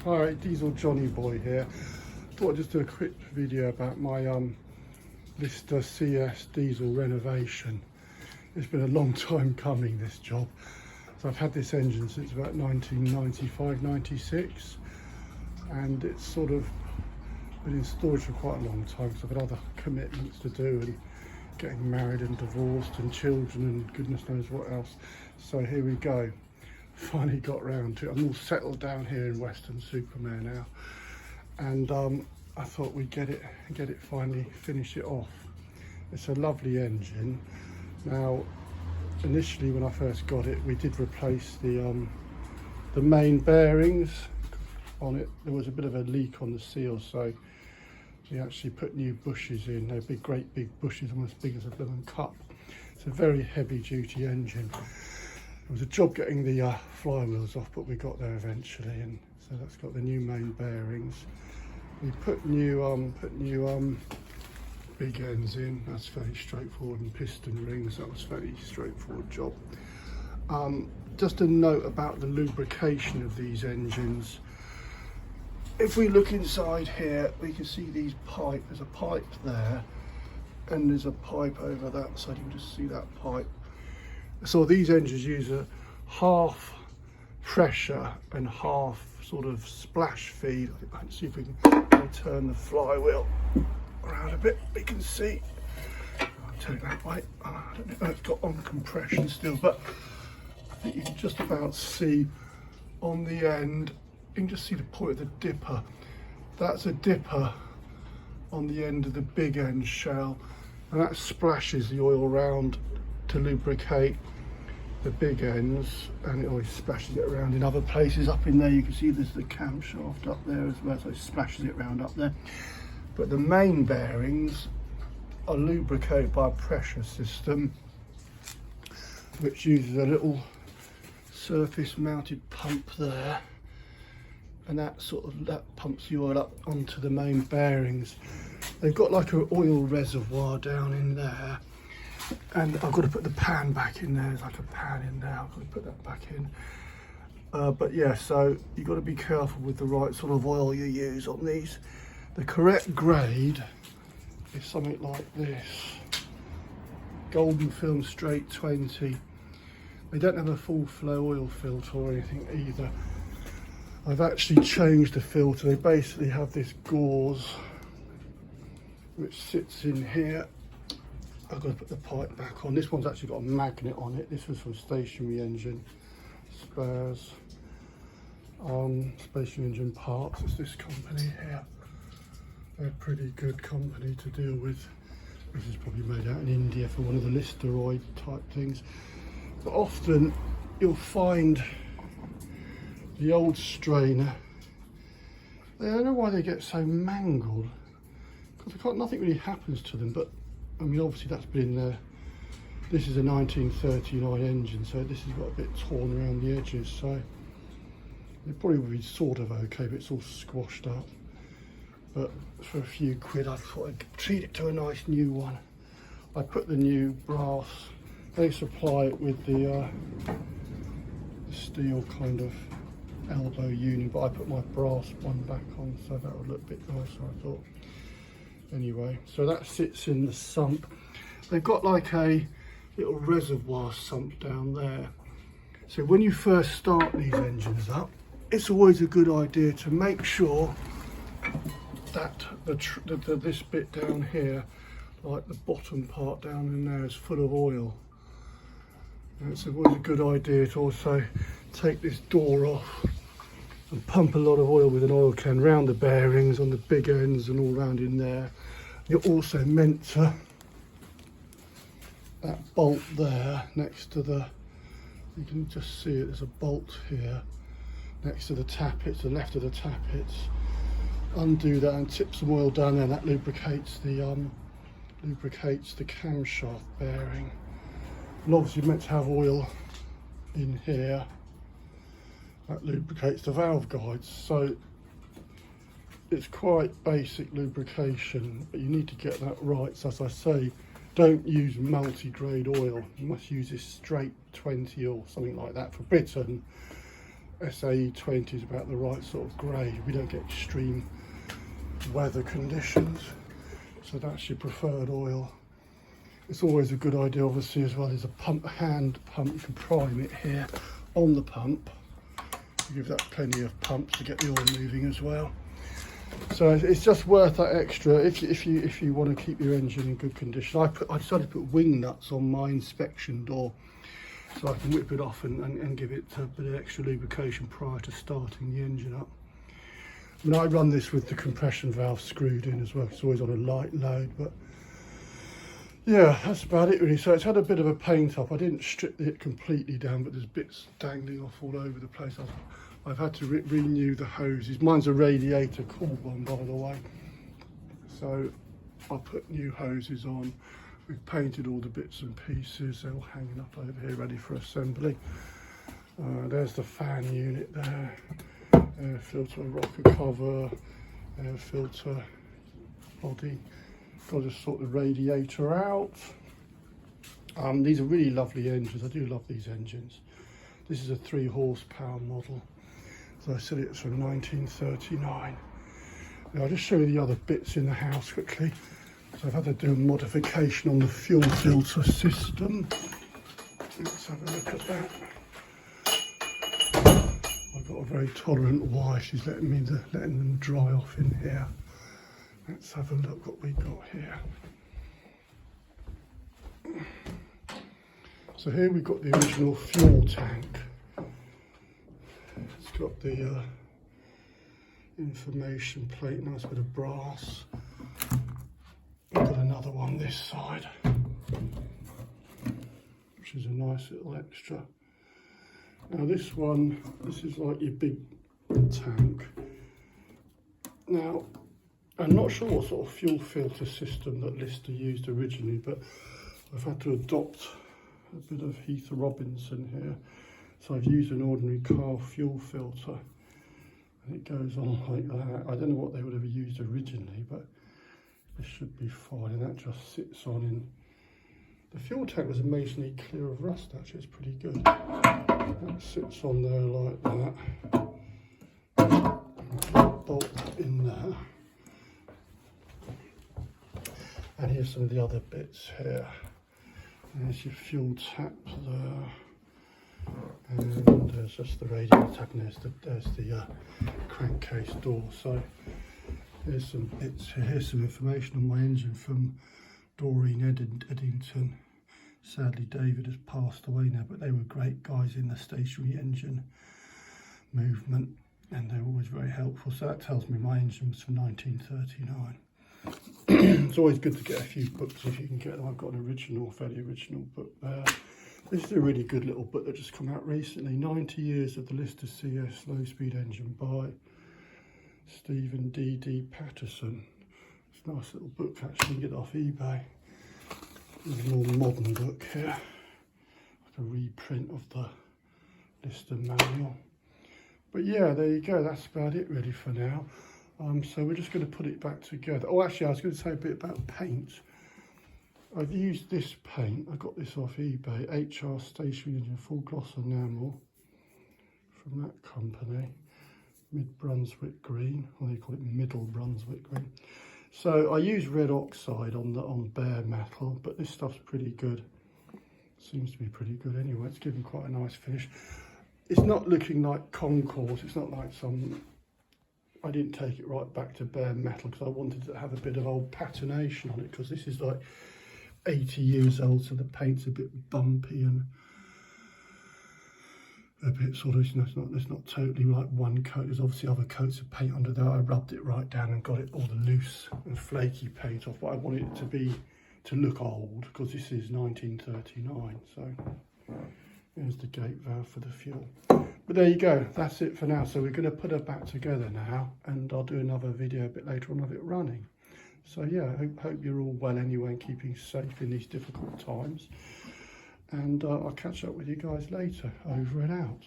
Hi, Diesel Johnny Boy here. Thought I'd just do a quick video about my Lister CS diesel renovation. It's been a long time coming, this job. So I've had this engine since about 1995-96, and it's sort of been in storage for quite a long time because I've had other commitments to do and getting married and divorced and children and goodness knows what else. So here we go. Finally got round to it. I'm all settled down here in Weston-super-Mare now, and I thought we'd get it finally finish it off. It's a lovely engine. Now, initially when I first got it, we did replace the main bearings on it. There was a bit of a leak on the seal, so we actually put new bushes in. They're great big bushes, almost as big as a blooming cup. It's a very heavy duty engine. It was a job getting the flywheels off, but we got there eventually, and so that's got the new main bearings. We put new big ends in. That's fairly straightforward, and piston rings. That was a fairly straightforward job. Just a note about the lubrication of these engines. If we look inside here, we can see these pipes. There's a pipe there, and there's a pipe over that side. You can just see that pipe. So these engines use a half pressure and half sort of splash feed. Let's see if we can turn the flywheel around a bit. We can see. I'll turn it that way. I don't know if it's got on compression still, but I think you can just about see on the end. You can just see the point of the dipper. That's a dipper on the end of the big end shell, and that splashes the oil around to lubricate the big ends, and it always splashes it around in other places. Up in there you can see there's the camshaft up there as well, so it splashes it around up there. But the main bearings are lubricated by a pressure system which uses a little surface mounted pump there, and that pumps the oil up onto the main bearings. They've got like an oil reservoir down in there, and I've got to put the pan back in there. There's like a pan in there. I've got to put that back in. But yeah, so you've got to be careful with the right sort of oil you use on these. The correct grade is something like this. Golden Film Straight 20. They don't have a full flow oil filter or anything either. I've actually changed the filter. They basically have this gauze which sits in here. I've got to put the pipe back on. This one's actually got a magnet on it. This was from Stationary Engine Spares. Stationary Engine Parts. It's this company here. They're a pretty good company to deal with. This is probably made out in India for one of the Listeroid type things. But often you'll find the old strainer. I don't know why they get so mangled, because nothing really happens to them, but I mean, obviously that's been there. This is a 1939 engine, so this has got a bit torn around the edges, so it probably would be sort of okay, but it's all squashed up. But for a few quid, I thought I'd treat it to a nice new one. I put the new brass. They supply it with the steel kind of elbow unit, but I put my brass one back on, so that would look a bit nicer, I thought. Anyway, so that sits in the sump. They've got like a little reservoir sump down there. So when you first start these engines up, it's always a good idea to make sure that this bit down here, like the bottom part down in there, is full of oil. And it's always a good idea to also take this door off and pump a lot of oil with an oil can round the bearings on the big ends and all round in there. You're also meant to, that bolt there next to the, you can just see it, there's a bolt here next to the tappets, the left of the tappets. Undo that and tip some oil down there, and that lubricates the camshaft bearing. And obviously you're meant to have oil in here. That lubricates the valve guides, so it's quite basic lubrication, but you need to get that right. So as I say, don't use multi-grade oil. You must use this straight 20 or something like that for Britain. SAE 20 is about the right sort of grade. We don't get extreme weather conditions, so that's your preferred oil. It's always a good idea, obviously, as well as a pump, hand pump. You can prime it here on the pump. Give that plenty of pumps to get the oil moving as well. So it's just worth that extra if you want to keep your engine in good condition. I decided to put wing nuts on my inspection door, so I can whip it off and give it a bit of extra lubrication prior to starting the engine up. I mean, I run this with the compression valve screwed in as well. It's always on a light load, but yeah, that's about it really. So it's had a bit of a paint up. I didn't strip it completely down, but there's bits dangling off all over the place. I've had to renew the hoses. Mine's a radiator cooled one, by the way. So I put new hoses on. We've painted all the bits and pieces. They're all hanging up over here, ready for assembly. There's the fan unit there. Air filter, rocker cover, air filter, body. Got to sort the radiator out. These are really lovely engines. I do love these engines. This is a 3 horsepower model. So I said it's from 1939. Now I'll just show you the other bits in the house quickly. So I've had to do a modification on the fuel filter system. Let's have a look at that. I've got a very tolerant wife. She's letting them dry off in here. Let's have a look what we've got here. So here we've got the original fuel tank. It's got the information plate, nice bit of brass. We've got another one this side, which is a nice little extra. Now this is like your big tank. Now, I'm not sure what sort of fuel filter system that Lister used originally, but I've had to adopt a bit of Heath Robinson here. So I've used an ordinary car fuel filter, and it goes on like that. I don't know what they would have used originally, but this should be fine, and that just sits on in. The fuel tank was amazingly clear of rust, actually. It's pretty good. That sits on there like that. Bolt in there. And here's some of the other bits here. There's your fuel tap there. And there's just the radiator tap, and there's the crankcase door. So here's some bits here. Here's some information on my engine from Doreen Eddington. Sadly, David has passed away now, but they were great guys in the stationary engine movement, and they were always very helpful. So that tells me my engine was from 1939. It's always good to get a few books if you can get them. I've got an original, fairly original book there. This is a really good little book that just come out recently. 90 Years of the Lister CS Low Speed Engine by Stephen D.D. Patterson. It's a nice little book actually, you can get it off eBay. There's a more modern book here, like a reprint of the Lister manual. But yeah, there you go, that's about it really for now. So we're just going to put it back together. Oh, actually, I was going to say a bit about paint. I've used this paint. I got this off eBay. HR Stationary Engine Full Gloss Enamel from that company. Mid Brunswick Green, or they call it Middle Brunswick Green. So I use red oxide on bare metal, but this stuff's pretty good. Seems to be pretty good anyway. It's giving quite a nice finish. It's not looking like concours. It's not like some. I didn't take it right back to bare metal because I wanted to have a bit of old patination on it, because this is like 80 years old, so the paint's a bit bumpy and a bit sort of, you know, it's not totally like one coat. There's obviously other coats of paint under there. I rubbed it right down and got it all the loose and flaky paint off, but I wanted it to look old because this is 1939. So there's the gate valve for the fuel. But there you go, that's it for now. So we're going to put her back together now, and I'll do another video a bit later on of it running. So yeah, I hope you're all well anyway and keeping safe in these difficult times. And I'll catch up with you guys later. Over and out.